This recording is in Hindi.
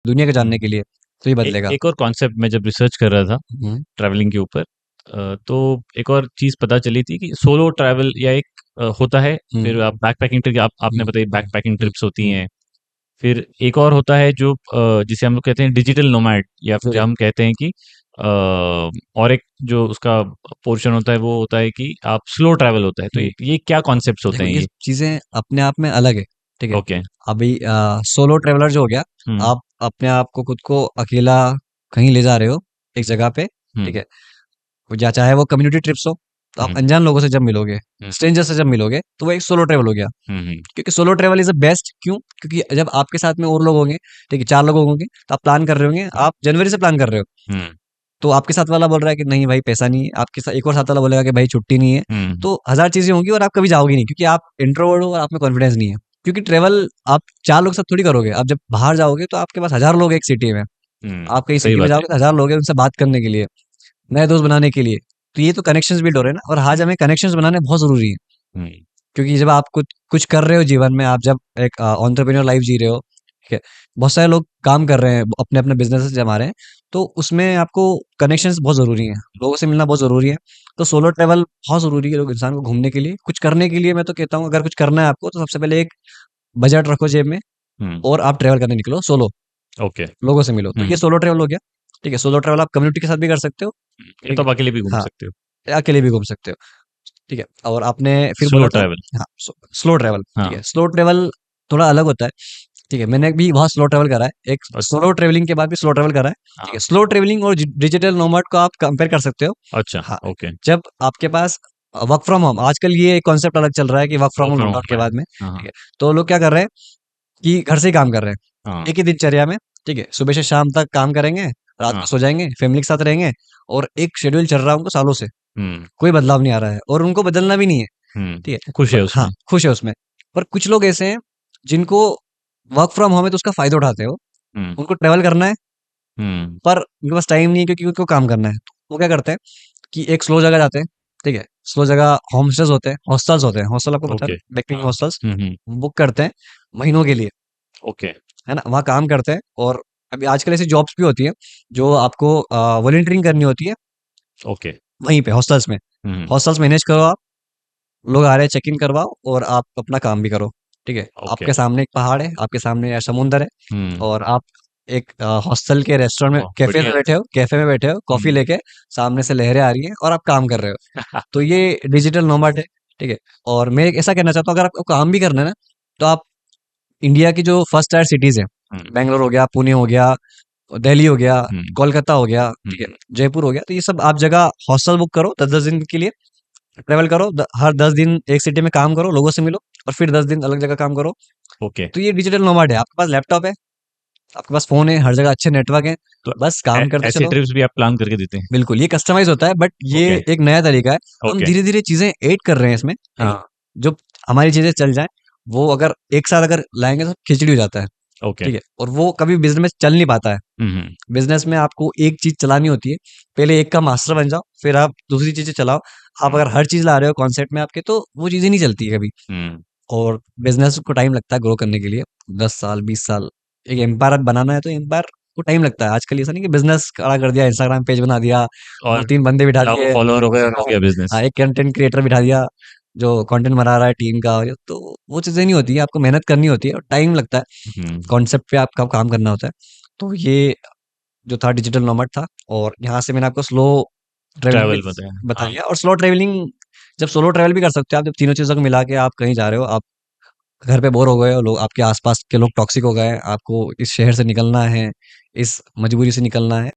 दुनिया को जानने हम्म। के लिए, तो ये एक बदलेगा। एक और कॉन्सेप्ट मैं जब रिसर्च कर रहा था हम्म। ट्रैवलिंग के ऊपर, तो एक और चीज पता चली थी कि सोलो ट्रैवल या एक होता है। हम्म। फिर आप बैकपैकिंग ट्रिप, आपने हम्म। बताई हम्म। बैकपैकिंग हम्म। ट्रिप्स होती हम्म। हैं। फिर एक और होता है जो जिसे हम लोग कहते हैं डिजिटल नोमैड, या फिर जी। हम कहते हैं कि और एक जो उसका पोर्शन होता है वो होता है कि आप स्लो ट्रैवल होता है। तो हम्म। ये क्या कॉन्सेप्ट्स होते देखो, हैं ये ये? चीजें अपने आप में अलग है, ठीक है। ओके। अभी सोलो ट्रेवलर जो हो गया, हम्म। आप अपने आप को, खुद को अकेला कहीं ले जा रहे हो, एक जगह पे, ठीक हम्म। है। या चाहे वो कम्युनिटी ट्रिप्स हो, तो आप हम्म। अनजान लोगों से जब मिलोगे, हम्म। स्ट्रेंजर से जब मिलोगे, तो वो एक सोलो ट्रेवल हो गया। हम्म। क्योंकि solo travel is the best, क्यों? क्योंकि जब आपके साथ में और लोग होंगे, ठीक है, 4 लोग होंगे, तो आप प्लान कर रहे होंगे, आप जनवरी से प्लान कर रहे हो, हम्म। तो आपके साथ वाला बोल रहा है कि नहीं भाई पैसा नहीं है, आपके साथ एक और साथ वाला बोलेगा कि भाई छुट्टी नहीं है। हम्म। तो हजार चीजें होंगी और आप कभी जाओगे नहीं, क्योंकि आप इंट्रोवर्ट हो और आप में कॉन्फिडेंस नहीं है। क्योंकि ट्रेवल आप 4 लोग साथ थोड़ी करोगे, आप जब बाहर जाओगे तो आपके पास हजार लोग हैं एक सिटी में। आप कहीं सही सिटी में बात है। जाओगे तो हजार लोग हैं उनसे बात करने के लिए, नए दोस्त बनाने के लिए। तो ये तो कनेक्शंस बिल्ड हो रहे हैं ना, और आज हमें कनेक्शंस बनाने बहुत जरूरी है। हम्म। क्योंकि जब आप कुछ कुछ कर रहे हो जीवन में, आप जब एक एंटरप्रेन्योर लाइफ जी रहे हो, ठीक है, बहुत सारे लोग काम कर रहे हैं, अपने अपने बिजनेस जमा रहे हैं, तो उसमें आपको कनेक्शंस बहुत जरूरी हैं, लोगों से मिलना बहुत जरूरी है। तो सोलो ट्रैवल बहुत जरूरी है लोग, इंसान को घूमने के लिए, कुछ करने के लिए। मैं तो कहता हूँ अगर कुछ करना है आपको, तो सबसे पहले एक बजट रखो जेब में, हम्म। और आप ट्रैवल करने निकलो सोलो, ओके। लोगों से मिलो। तो ये हम्म। सोलो ट्रैवल हो गया, ठीक है। सोलो ट्रैवल आप कम्युनिटी के साथ भी कर सकते हो, ये ठीक तो है। आप अकेले भी घूम हाँ, सकते हो। या अकेले भी घूम सकते हो, ठीक है। और आपने फिर स्लो बोला था, ट्रैवल। हाँ, स्लो ट्रैवल, ठीक हाँ। है। स्लो ट्रैवल थोड़ा अलग होता है, ठीक है। मैंने भी बहुत स्लो ट्रैवल करा है, एक अच्छा। सोलो ट्रैवलिंग के बाद भी स्लो ट्रैवल करा है, ठीक हाँ। है। स्लो ट्रैवलिंग और डिजिटल नोमैड को आप कंपेयर कर सकते हो। अच्छा। हाँ, ओके। जब आपके पास वर्क फ्रॉम होम, आजकल ये कॉन्सेप्ट अलग चल रहा है कि work from work home from lockdown home के है। बाद में, हाँ, ठीक हाँ। है। तो लोग क्या कर रहे हैं कि घर से ही काम कर रहे हाँ, हैं, एक ही दिनचर्या में, ठीक है। सुबह से शाम तक काम करेंगे, रात को हाँ। सो जाएंगे, फैमिली के साथ रहेंगे, और एक शेड्यूल चल रहा है उनको सालों से, हुँ, कोई बदलाव नहीं आ रहा है, और उनको बदलना भी नहीं है, ठीक है। खुश है हाँ, उसमें। खुश है उसमें। पर कुछ लोग ऐसे हैं जिनको वर्क फ्रॉम होम है तो उसका फायदा उठाते हो, हुँ, उनको ट्रैवल करना है, हुँ, पर उनके पास टाइम नहीं है क्योंकि उनको काम करना है। तो वो क्या करते हैं कि एक स्लो जगह जाते हैं, ठीक है। स्लो जगह होम स्टेज होते हैं, हॉस्टल्स होते हैं, हॉस्टल आपको पता है ओके। ना, बैकपैकिंग हाँ। हॉस्टल्स, हुँ, हुँ, बुक करते हैं महीनों के लिए, ओके, है ना? वहाँ काम करते हैं, और अभी आजकल ऐसी जॉब्स भी होती हैं जो आपको वॉलंटियरिंग करनी होती है ओके। वहीं पे हॉस्टल्स में। हुँ, हुँ, हॉस्टल्स मैनेज करो आप, लोग आ रहे हैं चेक इन करवाओ, और आप अपना काम भी करो, ठीक है। ओके। आपके सामने एक पहाड़ है, आपके सामने समुंदर है, हुँ, और आप एक हॉस्टल के रेस्टोरेंट में, वाह! बढ़िया है। कैफे में बैठे हो, कॉफी हुँ। लेके, सामने से लहरें आ रही हैं और आप काम कर रहे हो। तो ये डिजिटल नोमैड है, ठीक है। और मैं ऐसा कहना चाहता हूँ, अगर आपको काम भी करना है ना, तो आप इंडिया की जो फर्स्ट टायर सिटीज है, हुँ, बैंगलोर हो गया, पुणे हो गया, दिल्ली हो गया, हुँ, कोलकाता हो गया, हुँ, ठीक है, जयपुर हो गया, तो ये सब आप जगह हॉस्टल बुक करो 10-10 दिन के लिए, ट्रैवल करो, हर 10 दिन एक सिटी में काम करो, लोगों से मिलो, और फिर 10 दिन अलग जगह काम करो। ओके। तो ये डिजिटल नोमैड है। आपके पास लैपटॉप है, आपके पास फोन है, हर जगह अच्छे नेटवर्क है, तो बस काम करते ऐसे चलो। ट्रिप्स भी आप प्लान करके देते हैं? बिल्कुल, ये कस्टमाइज होता है, बट ये ओके, एक नया तरीका है। हम ओके। धीरे धीरे चीजें ऐड कर रहे हैं इसमें, ठीक है। हाँ, जो हमारी चीजें चल जाए, वो अगर एक साथ अगर लाएंगे तो खिचड़ी हो जाता है, ओके। ठीक है। और वो कभी बिजनेस में चल नहीं पाता है। हुँ, हुँ, बिजनेस में आपको एक चीज चलानी होती है, पहले एक का मास्टर बन जाओ, फिर आप दूसरी चीजें चलाओ। आप हुँ, अगर हर चीज ला रहे हो कॉन्सेप्ट में आपके, तो वो चीजें नहीं चलती है कभी। हुँ, और बिजनेस को टाइम लगता है ग्रो करने के लिए, 10 साल 20 साल। एक एम्पायर बनाना है तो एम्पायर को टाइम लगता है। आजकल ऐसा नहीं कि बिजनेस खड़ा कर दिया, इंस्टाग्राम पेज बना दिया, दो और तीन बंदे बिठा लाखों दिए, फॉलोवर हो गए और हो हाँ, गया बिज़नेस। हाँ, एक कंटेंट क्रिएटर बिठा दिया जो कंटेंट बना रहा है टीम का, तो वो चीजें नहीं होती है। आपको मेहनत करनी होती है और टाइम लगता है, हुँ, कॉन्सेप्ट पे आपका काम करना होता है। तो ये जो था डिजिटल नोमैड था, और यहाँ से मैंने आपको स्लो ट्रेवलिंग भी ट्रैवल बताया। हाँ, बताया। और स्लो ट्रेवलिंग, जब सोलो ट्रैवल भी कर सकते हो आप, जब तीनों चीजों को मिला के आप कहीं जा रहे हो, आप घर पे बोर हो गए हो, लोग आपके आसपास के लोग टॉक्सिक हो गए हैं, आपको इस शहर से निकलना है, इस मजबूरी से निकलना है,